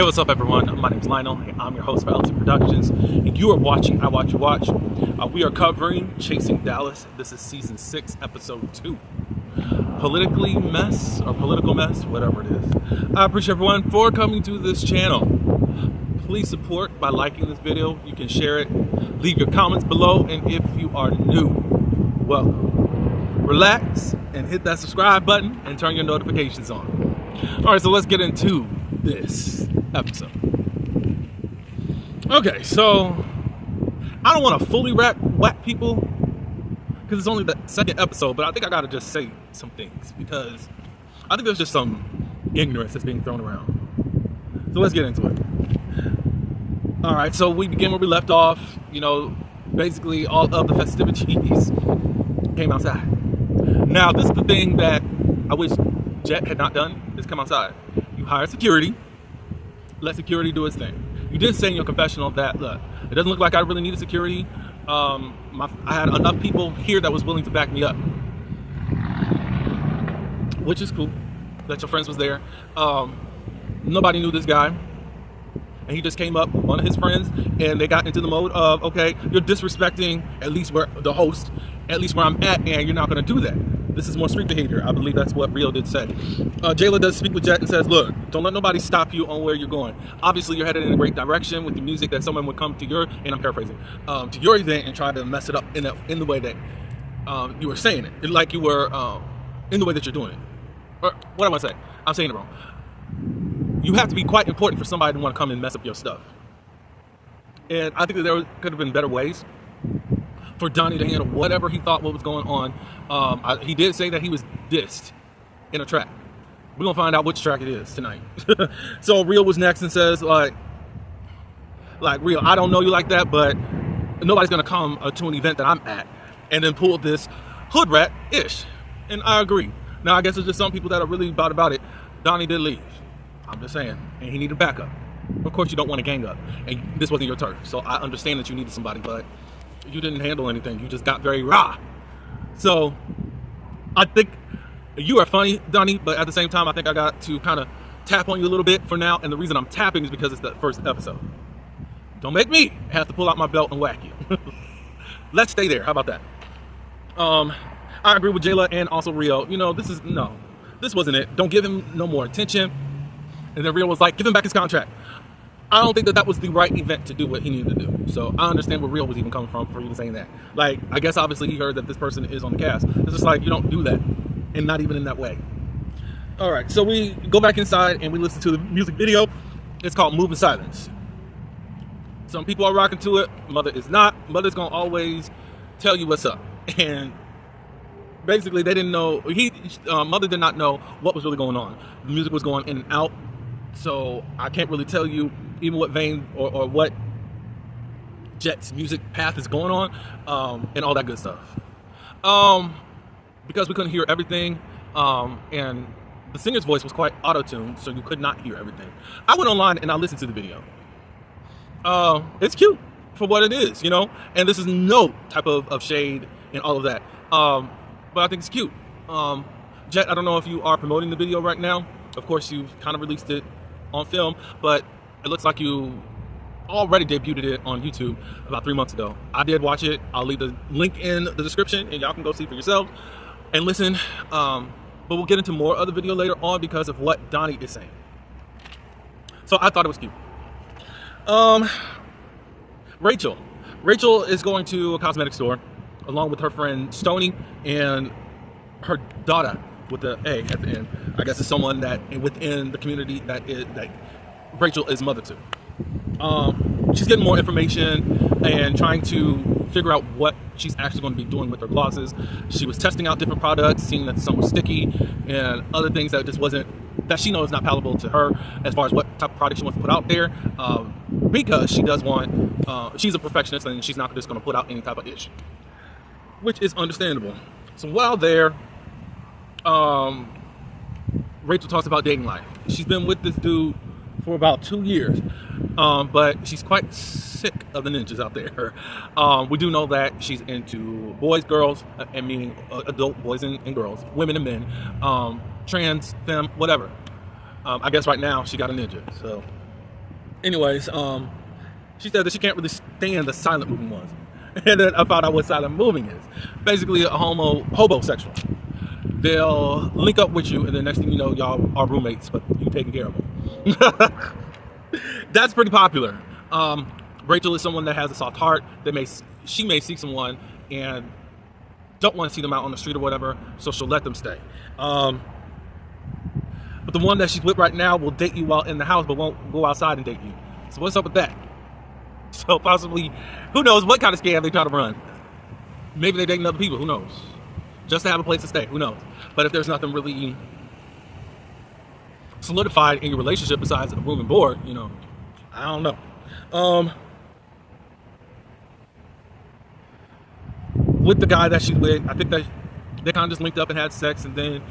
Hey, what's up, everyone? My name is Lionel, and I'm your host for LT Productions. And you are watching I Watch You Watch. We are covering Chasing Dallas. This is Season 6, Episode 2. Political mess, whatever it is. I appreciate everyone for coming to this channel. Please support by liking this video. You can share it. Leave your comments below. And if you are new, welcome. Relax and hit that subscribe button and turn your notifications on. All right, so let's get into this episode. Okay, so I don't want to fully whack people because it's only the second episode, but I think I gotta just say some things because I think there's just some ignorance that's being thrown around. So let's get into it. All right, so we begin where we left off. You know, basically all of the festivities came outside. Now, this is the thing that I wish Jet had not done, is come outside. You hire security, let security do its thing. You did say in your confessional that, look, it doesn't look like I really needed security. I had enough people here that was willing to back me up, which is cool that your friends was there. Nobody knew this guy, and he just came up with one of his friends, and they got into the mode of, okay, you're disrespecting at least where the host, at least where I'm at, and you're not going to do that. This is more street behavior. I believe that's what Rio did say. Jayla does speak with Jet and says, look, don't let nobody stop you on where you're going. Obviously, you're headed in a great direction with the music, that someone would come to your, and I'm paraphrasing, to your event and try to mess it up in the way that you were saying it. Like you were in the way that you're doing it. Or what am I saying? I'm saying it wrong. You have to be quite important for somebody to want to come and mess up your stuff. And I think that there could have been better ways for Donnie to handle whatever he thought what was going on. He did say that he was dissed in a track. We're gonna find out which track it is tonight. So Rio was next and says, like Rio, I don't know you like that, but nobody's gonna come to an event that I'm at and then pull this hood rat ish. And I agree. Now I guess it's just some people that are really about it. Donnie did leave. I'm just saying, and he needed backup. Of course, you don't want to gang up, and this wasn't your turf, so I understand that you needed somebody, but you didn't handle anything. You just got very raw. So I think you are funny, Donnie, but at the same time, I think I got to kind of tap on you a little bit for now. And the reason I'm tapping is because it's the first episode. Don't make me have to pull out my belt and whack you. Let's stay there. How about that? I agree with Jayla and also Rio. You know, this wasn't it. Don't give him no more attention. And then Rio was like, give him back his contract. I don't think that was the right event to do what he needed to do. So I understand where Rio was even coming from for even saying that. Like, I guess obviously he heard that this person is on the cast. It's just like, you don't do that. And not even in that way. All right, so we go back inside and we listen to the music video. It's called Move in Silence. Some people are rocking to it. Mother is not. Mother's going to always tell you what's up. And basically they didn't know. Mother did not know what was really going on. The music was going in and out. So I can't really tell you even what vein or what Jet's music path is going on, and all that good stuff. Because we couldn't hear everything, and the singer's voice was quite auto-tuned, so you could not hear everything. I went online and I listened to the video. It's cute for what it is, you know, and this is no type of shade and all of that. But I think it's cute. Jet, I don't know if you are promoting the video right now. Of course, you've kind of released it on film, but it looks like you already debuted it on YouTube about 3 months ago. I did watch it. I'll leave the link in the description and y'all can go see for yourselves and listen. But we'll get into more of the video later on because of what Donnie is saying. So I thought it was cute. Rachel is going to a cosmetic store along with her friend Stony and her daughter with the A at the end. I guess it's someone that within the community that Rachel is mother to. She's getting more information and trying to figure out what she's actually going to be doing with her glosses. She was testing out different products, seeing that some were sticky and other things that just wasn't, that she knows is not palatable to her as far as what type of product she wants to put out there. Because she does want, she's a perfectionist and she's not just going to put out any type of ish, which is understandable. So while there, Rachel talks about dating life. She's been with this dude for about 2 years, but she's quite sick of the ninjas out there. We do know that she's into boys, girls, and meaning adult boys and girls, women and men, trans, femme, whatever. I guess right now she got a ninja, so Anyways, she said that she can't really stand the silent moving ones. And then I found out what silent moving is. Basically, a hobosexual. They'll link up with you, and the next thing you know, y'all are roommates, but you taking care of them. That's pretty popular. Rachel is someone that has a soft heart. She may see someone and don't want to see them out on the street or whatever, so she'll let them stay. But the one that she's with right now will date you while in the house, but won't go outside and date you. So what's up with that? So possibly, who knows what kind of scam they try to run. Maybe they're dating other people, who knows? Just to have a place to stay, who knows? But if there's nothing really solidified in your relationship besides a room and board, I don't know. With the guy that she's with, I think that they kind of just linked up and had sex, and then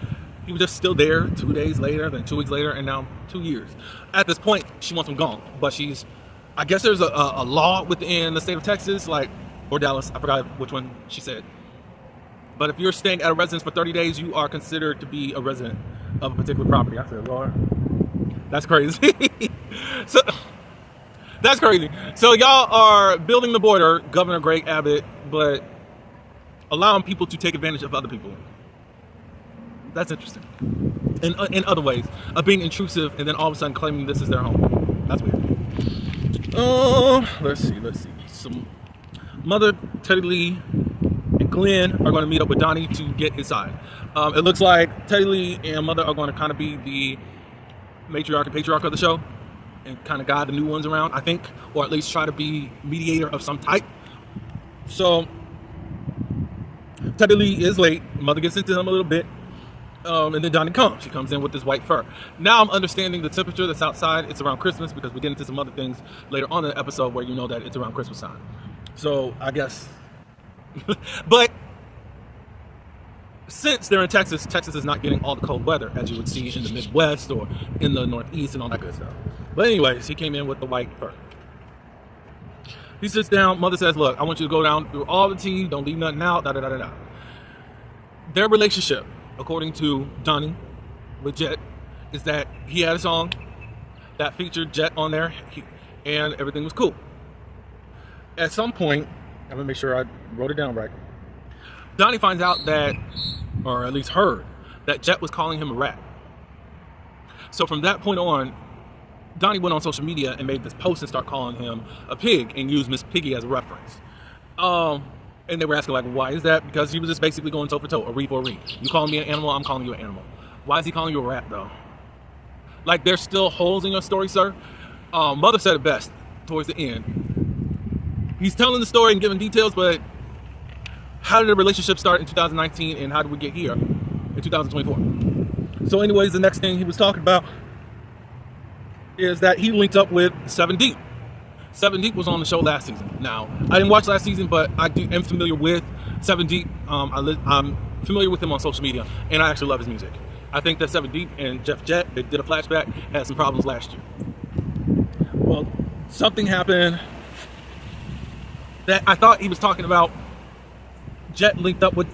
he was just still there 2 days later, then 2 weeks later, and now 2 years. At this point, she wants him gone, but I guess there's a law within the state of Texas, or Dallas, I forgot which one she said. But if you're staying at a residence for 30 days, you are considered to be a resident of a particular property. I said, Lord, that's crazy. That's crazy. So y'all are building the border, Governor Greg Abbott, but allowing people to take advantage of other people. That's interesting. In other ways, of being intrusive and then all of a sudden claiming this is their home. That's weird. Let's see. Some Mother, Teddy Lee, and Glenn are going to meet up with Donnie to get his side. It looks like Teddy Lee and Mother are going to kind of be the matriarch and patriarch of the show and kind of guide the new ones around, I think, or at least try to be mediator of some type. So Teddy Lee is late. Mother gets into him a little bit. And then Donnie comes. She comes in with this white fur. Now I'm understanding the temperature that's outside. It's around Christmas, because we get into some other things later on in the episode where you know that it's around Christmas time. So I guess. But since they're in Texas, Texas is not getting all the cold weather as you would see in the Midwest or in the Northeast and all that good stuff. But anyways, he came in with the white fur. He sits down. Mother says, look, I want you to go down through all the tea. Don't leave nothing out. Their relationship, according to Donnie with Jet, is that he had a song that featured Jet on there, and everything was cool. At some point, I'm gonna make sure I wrote it down right. Donnie finds out that, or at least heard, that Jet was calling him a rat. So from that point on, Donnie went on social media and made this post and started calling him a pig and used Miss Piggy as a reference. And they were asking, why is that? Because he was just basically going toe for toe, a re for a re. You calling me an animal, I'm calling you an animal. Why is he calling you a rat, though? There's still holes in your story, sir. Mother said it best towards the end. He's telling the story and giving details, but how did the relationship start in 2019, and how did we get here in 2024? So anyways, the next thing he was talking about is that he linked up with 7 Deep. 7 Deep was on the show last season. Now, I didn't watch last season, but I am familiar with 7 Deep. I'm familiar with him on social media, and I actually love his music. I think that 7 Deep and Jeff Jet, they did a flashback, had some problems last year. Well, something happened that I thought he was talking about. Jet linked up with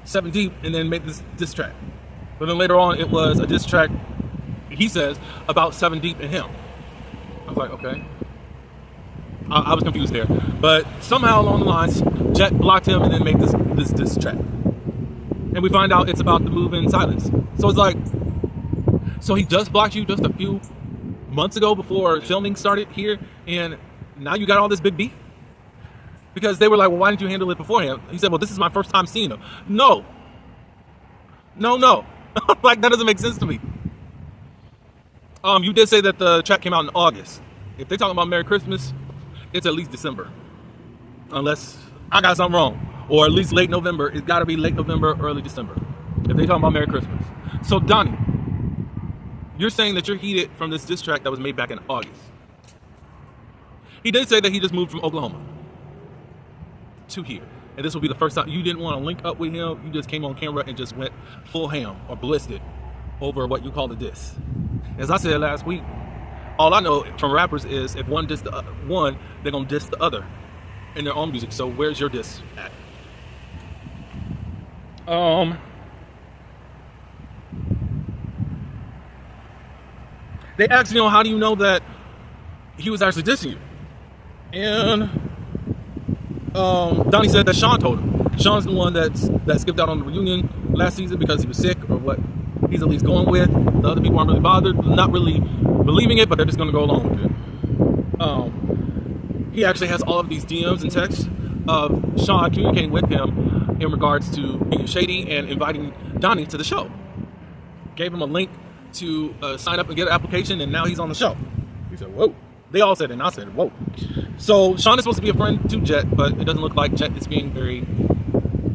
7 Deep and then made this diss track. But then later on, it was a diss track, he says, about 7 Deep and him. I was like, okay. I was confused there. But somehow along the lines, Jet blocked him and then made this diss track. And we find out it's about the move in silence. So it's like, so he just blocked you just a few months ago before filming started here, and now you got all this big beef? Because they were like, well, why didn't you handle it beforehand? He said, well, this is my first time seeing him. No. That doesn't make sense to me. You did say that the track came out in August. If they're talking about Merry Christmas, it's at least December. Unless I got something wrong. Or at least late November. It's got to be late November, early December. If they're talking about Merry Christmas. So, Donnie, you're saying that you're heated from this diss track that was made back in August. He did say that he just moved from Oklahoma to here. And this will be the first time you didn't want to link up with him. You just came on camera and just went full ham or ballistic over what you call a diss. As I said last week, all I know from rappers is if one diss the one, they're going to diss the other in their own music. So where's your diss at? They asked, how do you know that he was actually dissing you. And Donnie said that Sean told him. Sean's the one that skipped out on the reunion last season because he was sick, or what he's at least going with. The other people aren't really bothered, not really believing it, but they're just going to go along with it. He actually has all of these DMs and texts of Sean communicating with him in regards to being shady and inviting Donnie to the show. Gave him a link to sign up and get an application, and now he's on the show. He said, whoa. They all said it, and I said, whoa. So Sean is supposed to be a friend to Jet, but it doesn't look like Jet is being very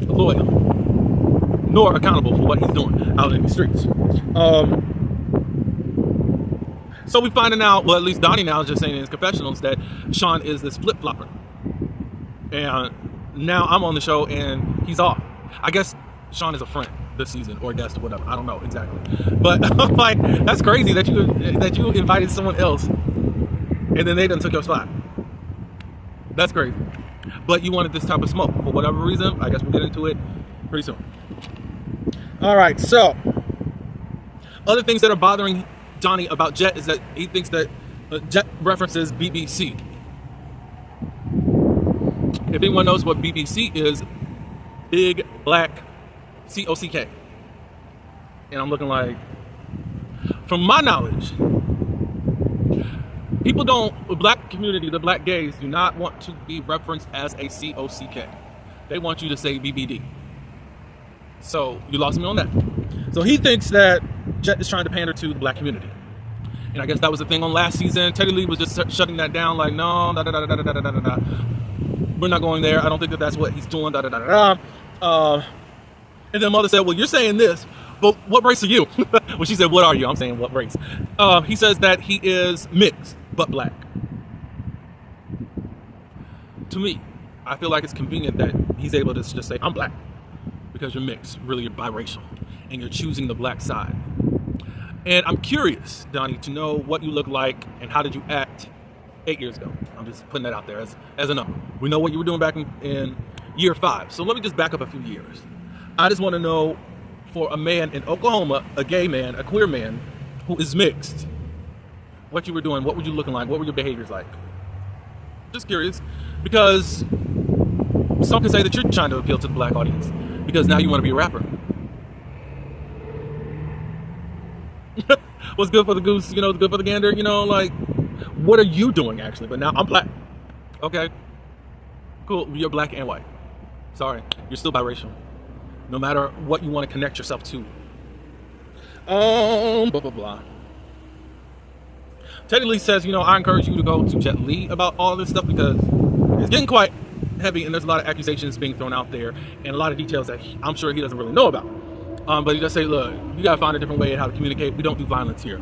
loyal, nor accountable for what he's doing out in the streets. So we finding out, well, at least Donnie now is just saying in his confessionals that Sean is this flip-flopper. And now I'm on the show, and he's off. I guess Sean is a friend this season, or guest, or whatever. I don't know exactly. But I'm like, that's crazy that you invited someone else, and then they done took your spot. That's crazy. But you wanted this type of smoke for whatever reason. I guess we'll get into it pretty soon. All right, so other things that are bothering Donnie about Jet is that he thinks that Jet references BBC. If anyone knows what BBC is, Big Black COCK. And I'm looking like, from my knowledge, people don't, the black community, the black gays, do not want to be referenced as a COCK. They want you to say BBD. So you lost me on that. So he thinks that Jet is trying to pander to the black community. And I guess that was the thing on last season. Teddy Lee was just shutting that down, like, no, we're not going there. I don't think that that's what he's doing, and then Mother said, well, you're saying this, but what race are you? Well, she said, what are you? I'm saying, what race? He says that he is mixed, but black. To me, I feel like it's convenient that he's able to just say, I'm black, because you're mixed, really you're biracial, and you're choosing the black side. And I'm curious, Donnie, to know what you look like and how did you act 8 years ago. I'm just putting that out there as a number. We know what you were doing back in year 5. So let me just back up a few years. I just want to know, for a man in Oklahoma, a gay man, a queer man, who is mixed, what you were doing, what were you looking like, what were your behaviors like? Just curious, because some can say that you're trying to appeal to the black audience, because now you want to be a rapper. What's good for the goose, good for the gander, like, what are you doing actually? But now I'm black. Okay, cool, you're black and white. Sorry, you're still biracial. No matter what you want to connect yourself to. Blah, blah, blah. Teddy Lee says, I encourage you to go to Jet Li about all this stuff because it's getting quite heavy and there's a lot of accusations being thrown out there and a lot of details that I'm sure he doesn't really know about. But he does say, look, you got to find a different way in how to communicate. We don't do violence here.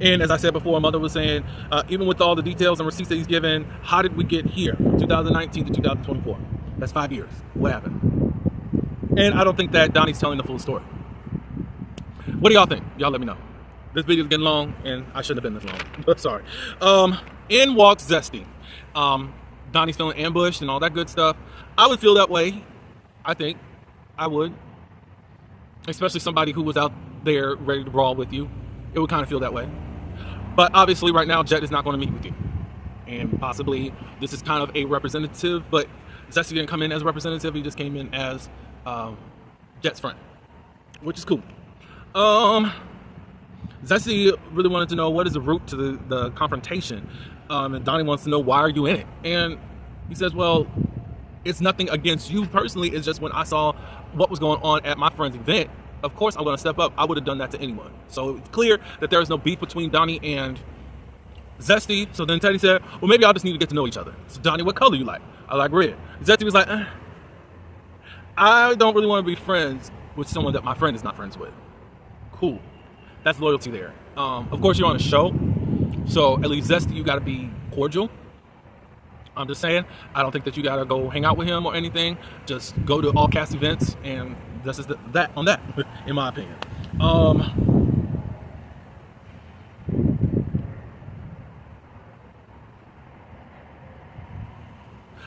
And as I said before, Mother was saying, even with all the details and receipts that he's given, how did we get here from 2019 to 2024? That's 5 years. What happened? And I don't think that Donnie's telling the full story. What do y'all think? Y'all let me know. This video's getting long, and I shouldn't have been this long. But sorry. In walks Zesty. Donnie's feeling ambushed and all that good stuff. I would feel that way. I think I would. Especially somebody who was out there ready to brawl with you. It would kind of feel that way. But obviously right now, Jet is not going to meet with you. And possibly this is kind of a representative, but Zesty didn't come in as a representative. He just came in as Jet's friend, which is cool. Zesty really wanted to know what is the root to the confrontation. And Donnie wants to know, why are you in it? And he says, well, it's nothing against you personally. It's just when I saw what was going on at my friend's event, of course I'm going to step up. I would have done that to anyone. So it's clear that there is no beef between Donnie and Zesty. So then Teddy said, well, maybe I'll just need to get to know each other. So Donnie, what color you like? I like red. Zesty was like, I don't really want to be friends with someone that my friend is not friends with. Cool. That's loyalty there. Of course, you're on a show. So at least Zesty, you got to be cordial. I'm just saying, I don't think that you got to go hang out with him or anything. Just go to all cast events, and that's just that on that, in my opinion.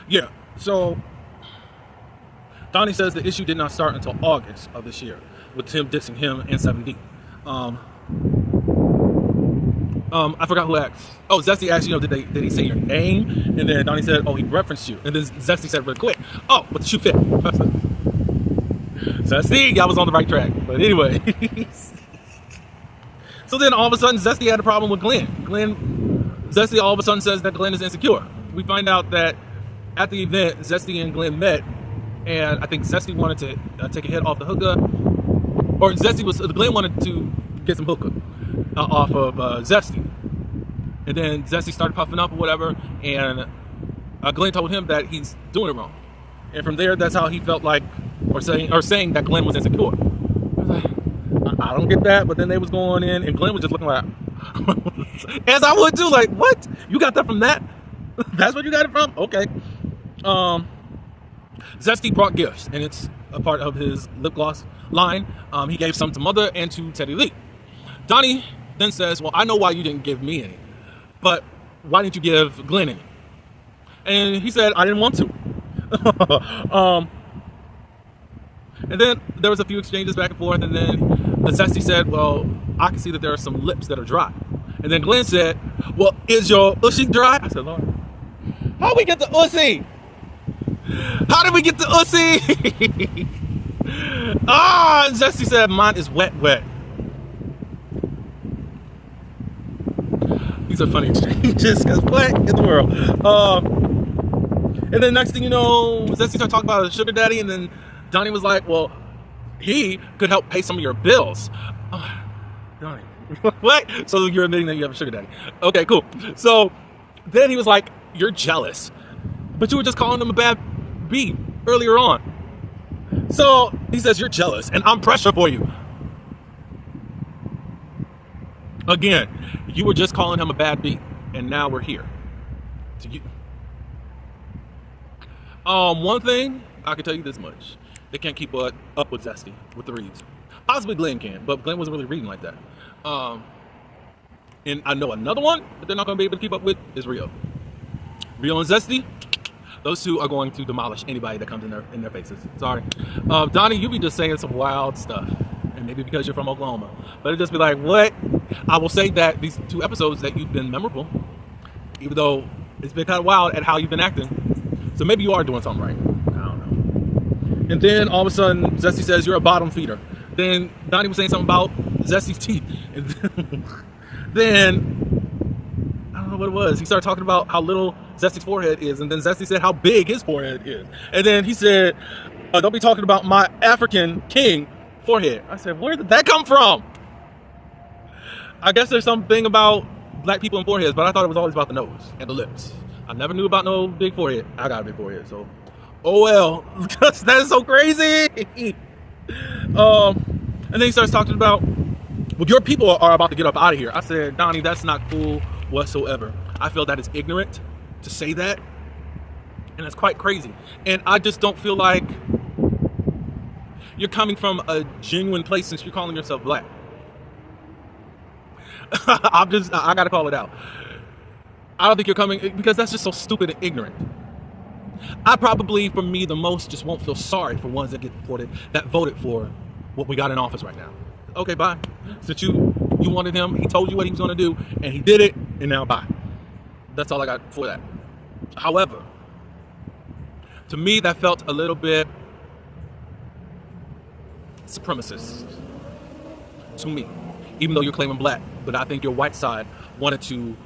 Yeah, so Donnie says the issue did not start until August of this year with Tim dissing him and 7D. I forgot who asked. Oh, Zesty asked, did he say your name? And then Donnie said, oh, he referenced you. And then Zesty said real quick, oh, but the shoe fit. Zesty, I was on the right track. But anyway. So then all of a sudden, Zesty had a problem with Glenn. Zesty all of a sudden says that Glenn is insecure. We find out that at the event, Zesty and Glenn met, and I think Zesty wanted to take a hit off the hookah, or Glenn wanted to get some hookah off of Zesty. And then Zesty started puffing up or whatever, and Glenn told him that he's doing it wrong. And from there, that's how he felt like, or saying that Glenn was insecure. I was like, I don't get that, but then they was going in, and Glenn was just looking like, as I would too, like, what? You got that from that? That's what you got it from? Okay. Zesty brought gifts, and it's a part of his lip gloss line. He gave some to Mother and to Teddy Lee. Donnie then says, well, I know why you didn't give me any, but why didn't you give Glenn any? And he said, I didn't want to. And then there was a few exchanges back and forth, and then Zesty said, well, I can see that there are some lips that are dry. And then Glenn said, well, is your ussy dry? I said, Lord, how we get the ussy? How did we get the ussy? And Zesty said, mine is wet. These are funny exchanges, because what in the world? And then next thing you know, Zesty started talking about a sugar daddy, and then Donnie was like, well, he could help pay some of your bills. Donnie, what? So you're admitting that you have a sugar daddy. Okay, cool. So then he was like, you're jealous, but you were just calling him a bad beat earlier on. So he says, you're jealous, and I'm pressure for you. Again, you were just calling him a bad beat, and now we're here. So one thing, I can tell you this much. They can't keep up with Zesty, with the reads. Possibly Glenn can, but Glenn wasn't really reading like that. And I know another one that they're not going to be able to keep up with is Rio. Rio and Zesty, those two are going to demolish anybody that comes in their faces. Sorry. Donnie, you be just saying some wild stuff. And maybe because you're from Oklahoma. But it just be like, what? I will say that these 2 episodes that you've been memorable, even though it's been kind of wild at how you've been acting. So maybe you are doing something right. I don't know. And then all of a sudden, Zesty says, you're a bottom feeder. Then Donnie was saying something about Zesty's teeth. And then, I don't know what it was. He started talking about how little Zesty's forehead is. And then Zesty said how big his forehead is. And then he said, don't be talking about my African king forehead. I said, where did that come from? I guess there's something about black people and foreheads, but I thought it was always about the nose and the lips. I never knew about no big forehead. I got a big forehead, so oh well. That is so crazy. And then he starts talking about, well, your people are about to get up out of here. I said, Donnie, that's not cool whatsoever. I feel that it's ignorant to say that, and it's quite crazy. And I just don't feel like you're coming from a genuine place since you're calling yourself black. I gotta call it out. I don't think you're coming, because that's just so stupid and ignorant. I probably, for me, the most just won't feel sorry for ones that get deported, that voted for what we got in office right now. Okay, bye. Since you wanted him, he told you what he was gonna do, and he did it, and now bye. That's all I got for that. However, to me, that felt a little bit supremacist to me, even though you're claiming black. But I think your white side wanted to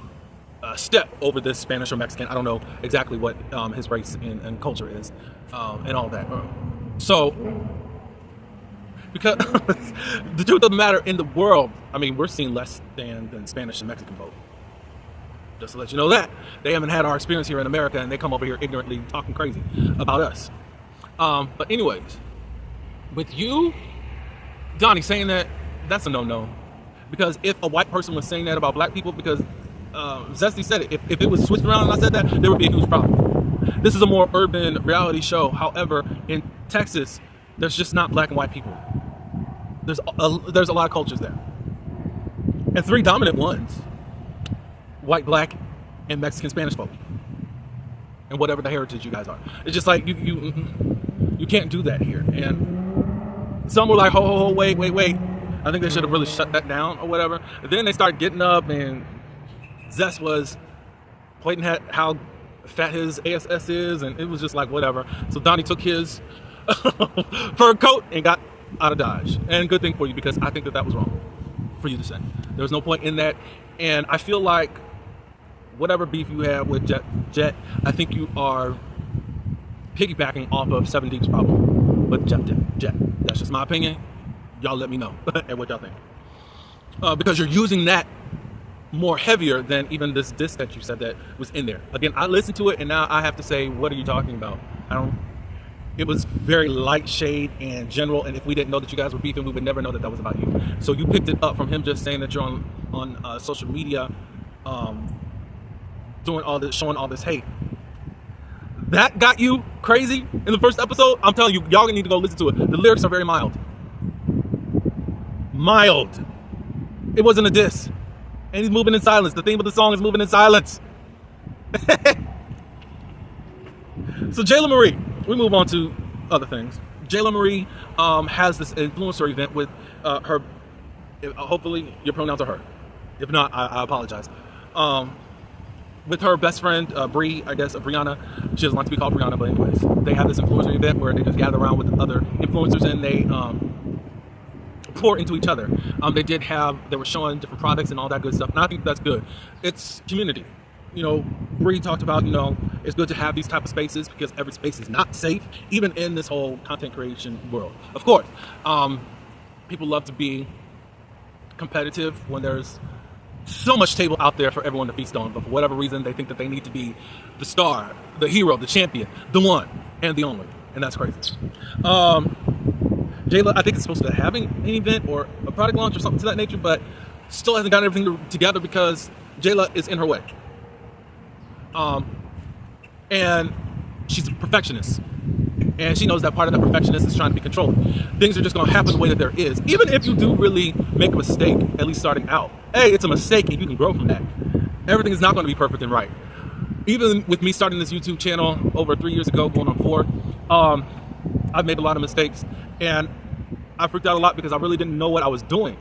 step over this Spanish or Mexican. I don't know exactly what his race and culture is, and all that. So, because the truth of the matter, in the world, I mean, we're seeing less than Spanish and Mexican vote. Just to let you know that. They haven't had our experience here in America, and they come over here ignorantly talking crazy about us. But anyways, with you, Donnie, saying that, that's a no-no. Because if a white person was saying that about black people, because Zesty said it, if it was switched around and I said that, there would be a huge problem. This is a more urban reality show. However, in Texas, there's just not black and white people. There's a lot of cultures there. And 3 dominant ones: white, black, and Mexican, Spanish folk. And whatever the heritage you guys are. It's just like, you can't do that here. And some were like, wait. I think they should have really shut that down or whatever. And then they start getting up and Zest was pointing at how fat his ASS is, and it was just like whatever. So Donnie took his fur coat and got out of Dodge. And good thing for you, because I think that was wrong for you to say. There was no point in that. And I feel like whatever beef you have with Jet, I think you are piggybacking off of 7 Deep's problem with Jet. That's just my opinion. Y'all let me know and what y'all think. Because you're using that more heavier than even this diss that you said that was in there. Again, I listened to it and now I have to say, what are you talking about? It was very light shade and general, and if we didn't know that you guys were beefing, we would never know that was about you. So you picked it up from him just saying that you're on social media, doing all this, showing all this hate. That got you crazy in the first episode. I'm telling you, y'all need to go listen to it. The lyrics are very mild. Mild. It wasn't a diss. And he's moving in silence. The theme of the song is moving in silence. So Jayla Marie, we move on to other things. Jayla Marie has this influencer event with her, hopefully your pronouns are her. If not, I apologize. With her best friend, Bree, I guess, Brianna. She doesn't like to be called Brianna, but anyways. They have this influencer event where they just gather around with other influencers and they pour into each other. They were showing different products and all that good stuff, and I think that's good. It's community. You know, Bree talked about, it's good to have these type of spaces because every space is not safe, even in this whole content creation world. Of course, people love to be competitive when there's so much table out there for everyone to feast on, but for whatever reason, they think that they need to be the star, the hero, the champion, the one, and the only, and that's crazy. Jayla, I think, is supposed to be having an event or a product launch or something to that nature, but still hasn't got everything together because Jayla is in her way. And she's a perfectionist. And she knows that part of that perfectionist is trying to be controlling. Things are just going to happen the way that there is. Even if you do really make a mistake, at least starting out, hey, it's a mistake and you can grow from that. Everything is not going to be perfect and right. Even with me starting this YouTube channel over 3 years ago, going on 4, I've made a lot of mistakes. And I freaked out a lot because I really didn't know what I was doing.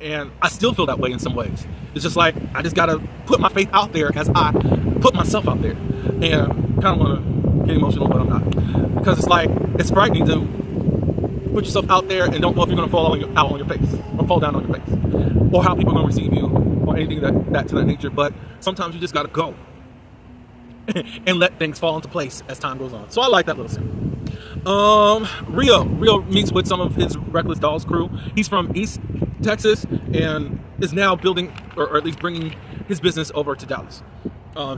And I still feel that way in some ways. It's just like, I just got to put my faith out there as I put myself out there. And kind of want to get emotional, but I'm not. Because it's like, it's frightening to put yourself out there and don't know if you're going to fall out on your face or fall down on your face or how people are going to receive you or anything that to that nature. But sometimes you just got to go and let things fall into place as time goes on. So I like that little scene. Rio meets with some of his Reckless Dolls crew. He's from East Texas and is now building, or at least bringing his business over to Dallas.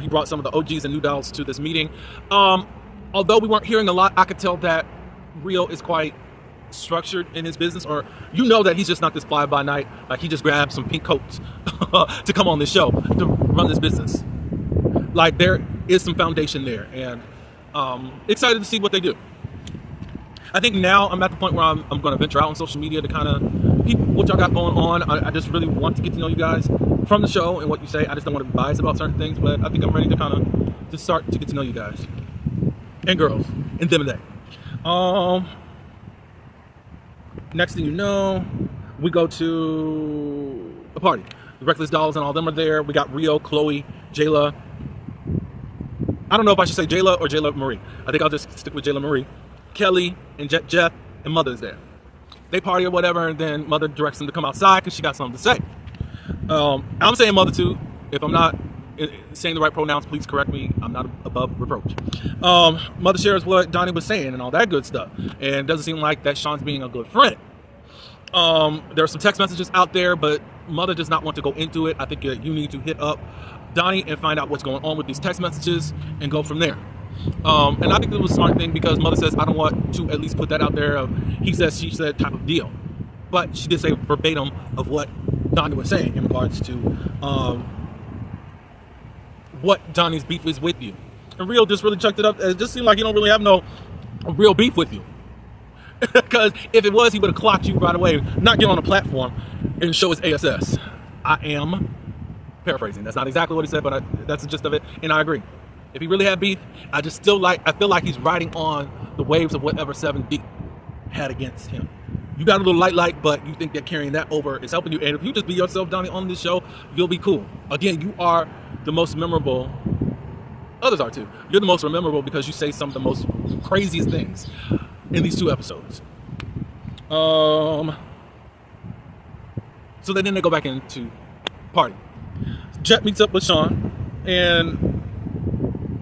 He brought some of the OGs and new dolls to this meeting. Although we weren't hearing a lot, I could tell that Rio is quite structured in his business, or that he's just not this fly by night, like he just grabbed some pink coats to come on this show to run this business. Like there is some foundation there, and excited to see what they do. I think now I'm at the point where I'm going to venture out on social media to kind of peep what y'all got going on. I just really want to get to know you guys from the show and what you say. I just don't want to be biased about certain things, but I think I'm ready to kind of just start to get to know you guys and girls and them and they. Next thing you know, we go to a party. The Reckless Dolls and all them are there. We got Rio, Chloe, Jayla. I don't know if I should say Jayla or Jayla Marie. I think I'll just stick with Jayla Marie. Kelly and Jeff and Mother's there. They party or whatever, and then Mother directs them to come outside because she got something to say. I'm saying Mother too. If I'm not saying the right pronouns, please correct me. I'm not above reproach. Mother shares what Donnie was saying and all that good stuff. And it doesn't seem like that Sean's being a good friend. There are some text messages out there, but Mother does not want to go into it. I think you need to hit up Donnie and find out what's going on with these text messages and go from there. And I think it was a smart thing because Mother says, I don't want to at least put that out there of he says, she said type of deal. But she did say verbatim of what Donnie was saying in regards to what Donnie's beef is with you. And Rio just really chucked it up. It just seemed like you don't really have no real beef with you. Because if it was, he would have clocked you right away, not get on a platform and show his ASS. I am paraphrasing. That's not exactly what he said, but that's the gist of it. And I agree. If he really had beef, I feel like he's riding on the waves of whatever 7 Deep had against him. you got a little light, but you think that carrying that over is helping you. And if you just be yourself, Donnie, on this show, you'll be cool. Again, you are the most memorable. Others are too. You're the most memorable because you say some of the most craziest things in these 2 episodes. So then they go back into party. Jet meets up with Sean, and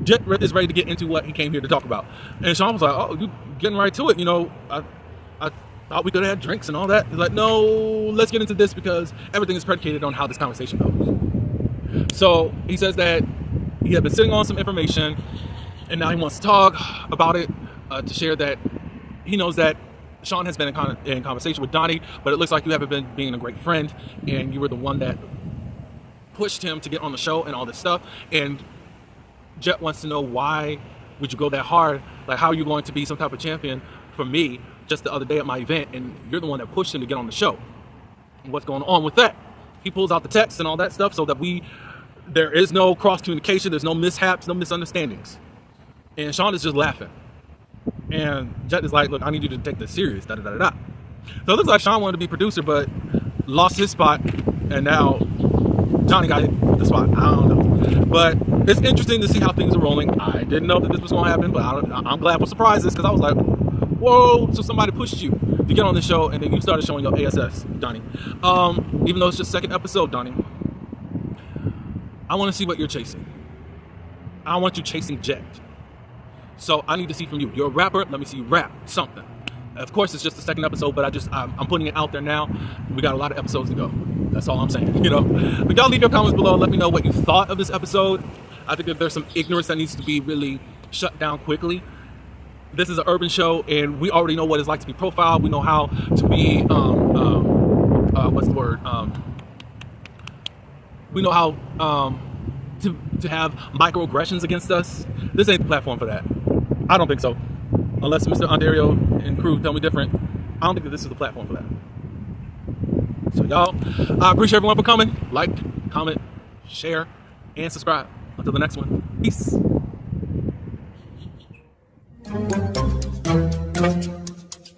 Jet is ready to get into what he came here to talk about. And Sean was like, "Oh, you getting right to it? You know, I thought we could have had drinks and all that." He's like, "No, let's get into this because everything is predicated on how this conversation goes." So he says that he had been sitting on some information, and now he wants to talk about it to share that he knows that Sean has been in conversation with Donnie, but it looks like you haven't been being a great friend, and you were the one that pushed him to get on the show and all this stuff. And Jet wants to know, why would you go that hard? Like, how are you going to be some type of champion for me just the other day at my event, and you're the one that pushed him to get on the show? And what's going on with that? He pulls out the text and all that stuff so that there is no cross communication, there's no mishaps, no misunderstandings. And Sean is just laughing. And Jet is like, "Look, I need you to take this serious, da da da da." So it looks like Sean wanted to be producer, but lost his spot, and now Johnny got the spot. I don't know. But it's interesting to see how things are rolling. I didn't know that this was going to happen, but I'm glad for surprises, because I was like, whoa, so somebody pushed you to get on the show, and then you started showing your ASS, Donnie. Even though it's just 2nd episode, Donnie, I want to see what you're chasing. I want you chasing Jet. So I need to see from you. You're a rapper. Let me see you rap something. Of course, it's just the 2nd episode, but I'm putting it out there now. We got a lot of episodes to go. That's all I'm saying, you know. But y'all leave your comments below and let me know what you thought of this episode. I think that there's some ignorance that needs to be really shut down quickly. This is an urban show, and we already know what it's like to be profiled. We know how to be, what's the word? We know how to have microaggressions against us. This ain't the platform for that. I don't think so. Unless Mr. Ondario and crew tell me different, I don't think that this is the platform for that. So y'all, I appreciate everyone for coming. Like, comment, share, and subscribe. Until the next one, peace.